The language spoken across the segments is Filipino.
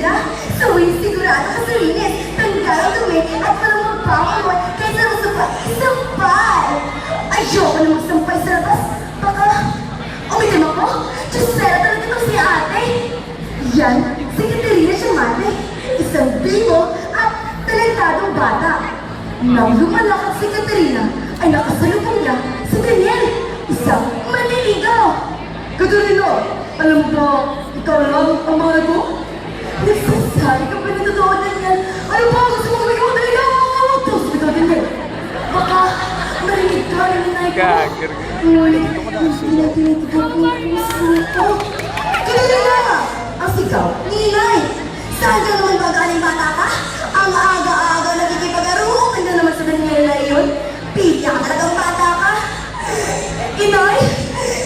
Katerina, sigurado ka sa linis, tanggal ang dumi at walang magpapamoy kaysa masapay isampay. Ayoko na magsampay sa labas. Baka umitim ako. Diyosera talaga itong si ate. Yan, si Katerina siya mate. Isang bibo at talentadong bata. Nang lumalakad si Katerina, ay nakasalubong niya si Daniel, isang manliligaw. Katerina, alam mo ba, ikaw lang ang mahal ko? Nagsasabi ka pa na totoo, Daniel. Ano ba? Gusto mo kami ko talaga? Tapos ikaw, Daniel. Baka marinig ka ng nanay ko. Ngunit, hindi na tinitigaw ko ang puso ko. Katerina! Ang sigaw, Ninay! Saan ka naman ba galing bata ka? Ang aga-aga nagkikipag-aro. Ano naman sa Daniel na iyon? Pilya ka talagang bata ka. Inay,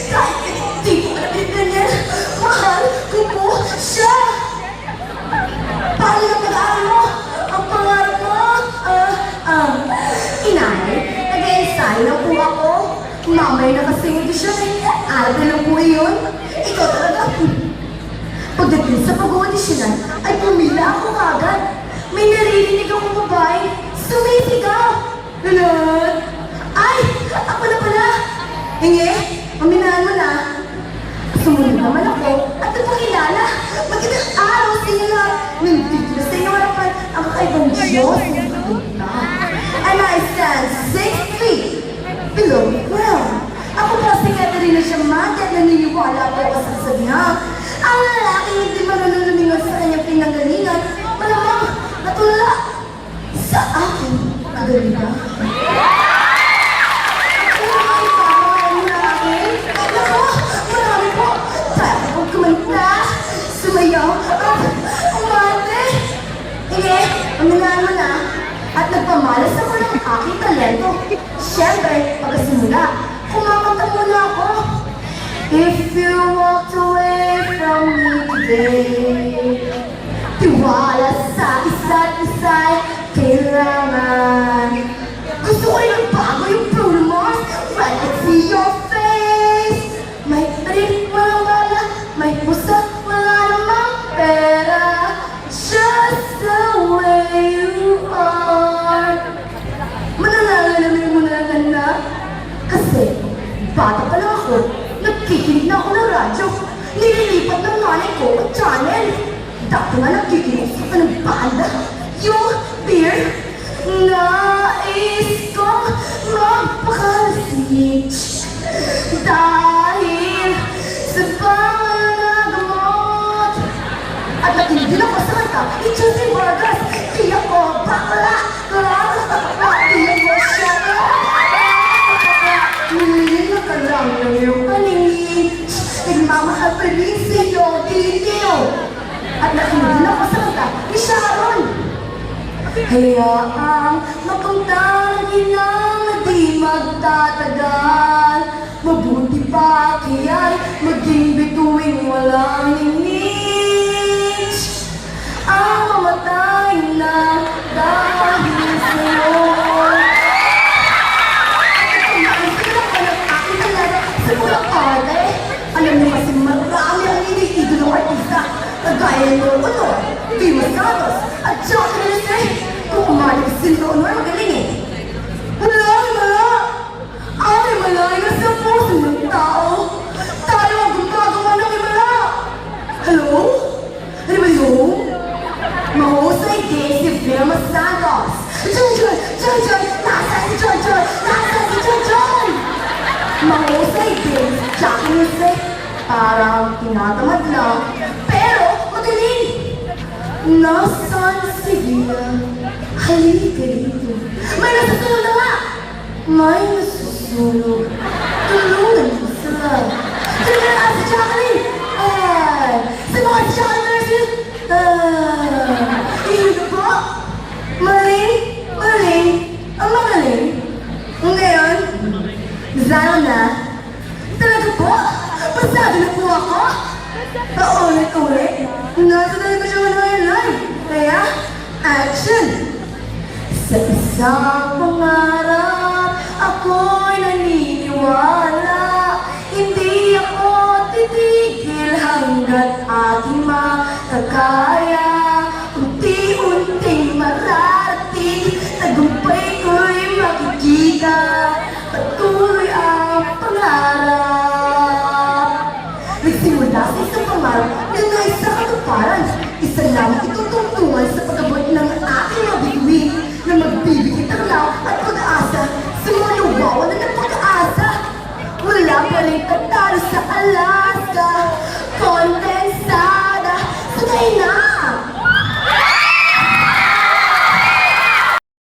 kahit hindi ko alam ni Daniel, mahal ko po siya. Paano ang pag-aaral mo? Ang pangarap mo? Inay, nag-e-ensayo lang po ako. Mamay na kasing edisyon eh. Aral na lang po iyon. Ikaw talaga. Pagdating sa pag-auditionan, ay pumila ako agad. May naririnig akong babae, sumisigaw. Lulot! Ay! Ako na pala! Hingi, paminahan mo na. Sumunod naman ako at nagpakilala. Magandang araw sa inyo lahat. Nandito na sa inyo harapan ang kakaibang Diyos ng kita. And I stand 6 feet below the ground. Ako po si Katerina Siamante at naniniwala po ako sa sabihan. Ang lalaking hindi marunong lumingon sa kanyang pinanggalingan, malamang natulala sa aking kagalingan. Marami po. Kaya ko pong kumanta, sumayaw, at umarte. Hindi, paminahan mo na. At nagpamalas ako ng aking talento. Siyempre, pagkasimula, kumakanta muna ako. If you walked away from me today, tiwala sa isa't isa'y kailangan. Gusto ko rin bago yung Bruno Mars, right to see your face. May tarik, walang bala, may pusa, wala namang pera. Just the way you are. Mananalamin mo na lang na, kasi bata pa lang ako. Nagkikinig na ako ng radyo. Nililipat ng nanay ko ang channel. Dati nga nagkikinig sa ng banda. Yung beer, nais kong magpakalasig. Dahil sa pangagamot. At nakinig din ako sa kanta ni Josie Vargas. Di ako bakla. Di ako siya. Nililin ka lang ng iyong paningin. Nagmamahal pa rin sa'yo, diliw. At nakinig din ako sa kanta ni Sharon. Hayaang mapunta ng inang na di magtatagal. Mabuti pa kaya'y maging bituing walang ningis. Ang mamatay na dahil sa'yo. Alam niyo kasi marami ang iniidolo ng artista. Kagaya ng Honor, Vima Santos, at Jackie Rosay. Kung umalik si Honor, magaling eh. Ay, malayo sa puso ng tao. Tayo ang gumagawa ng himala. Hello? Hello? Mahusay din si Vilma Santos. John! Nasaan si John? Nasaan si John? Mahusay din si Jackie Rosay. Parang tinatamad lang, pero magaling. Nasaan si Villa? Halika dito. May nasusunod na nga. May nasusunod. Tulungan mo sila. Tulungan na si Jacqueline. Si mga si Jacqueline. Yun po. Maling. Ang magaling. Ngayon, Zano na. Talaga po? Pasado na po ako? Paulit-ulit? Nasa talaga siya live. Kaya, action! Sa isang pangarap, ako'y naniniwala. Hindi ako titigil hanggat aking makakaya. tagumpay ko'y makikita. Patuloy ang pangarap. Nagsimula sa isang pangarap na nais sa katuparan. Isa lang itutungtungan sa pag-abot ng aking mabituin na magbibigay tanglaw at pag-asa sa mga nawawalan ng pag-asa. Wala pa rin tatalo sa alam.